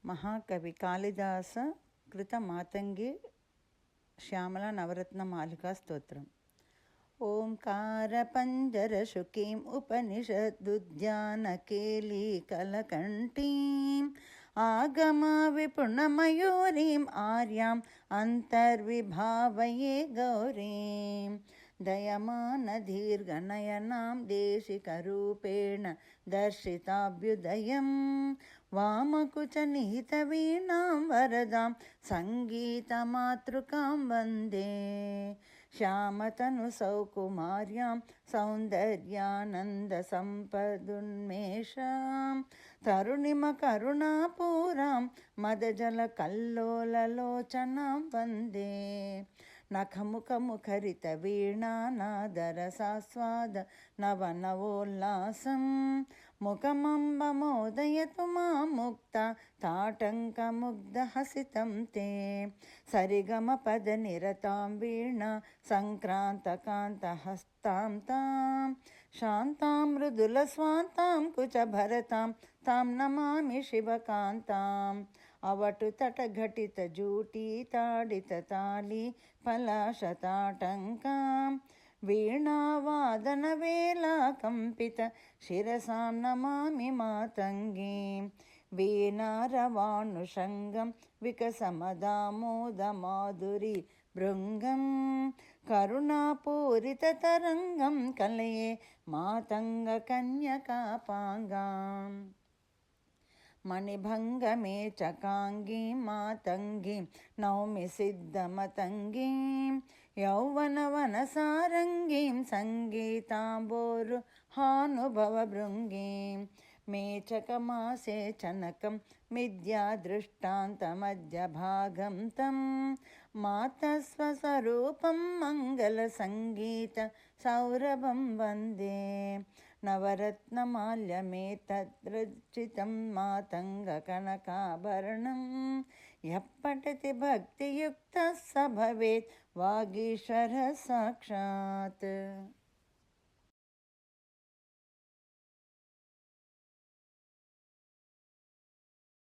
महाकवि कालिदास कृत मातंगी श्यामला नवरत्न मालिका स्तोत्रम्। ओंकार पंजर शुकीं उपनिषदुद्यानकेली कलकंटीं आगम विपुणमयूरीं आर्यां अंतर्विभावये गौरीं दयमान दीर्घनयनां देशिकरूपेण दर्शिताभ्युदयं वामकुचनिहितवीणां वरदां संगीतमातृकां वन्दे श्यामतनुसौकुमार्यां सौन्दर्यानन्दसम्पदुन्मेषां तरुणिमकरुणापूरां मदजलकल्लोललोचनां वन्दे नखमुखमुखरितवीणानादरसास्वाद नवनवोल्लासं मुखमम्बमोदयतु मां मुक्ता ताटङ्कमुग्धहसितं ते सरिगमपदनिरतां वीणा सङ्क्रान्तकान्तहस्तां तां शान्तां मृदुलस्वान्तां कुचभरतां तां नमामि शिवकान्ताम् अवटुतटघटितजूटीताडितताली पलाशताटङ्कां वीणावादनवेलाकम्पित शिरसां नमामि मातङ्गीं वीणारवाणुषङ्गं विकसमदामोदमाधुरी भृङ्गं करुणापूरिततरङ्गं कलये मातङ्गकन्यकापाङ्गाम् मणिभङ्गमे चकाङ्गीं मातङ्गीं नौमि सिद्धमतङ्गीं यौवनवनसारङ्गीं सङ्गीताम्बोरुहानुभवभृङ्गीं मेचकमासे चनकं मिथ्यादृष्टान्तमध्यभागं तं मातस्वस्वरूपं मङ्गलसङ्गीतसौरभं वन्दे नवरत्नमाल्यमेतद्रचितं मातङ्गकनकाभरणं यः पठति भक्तियुक्तः स भवेत् वागीश्वरः साक्षात्।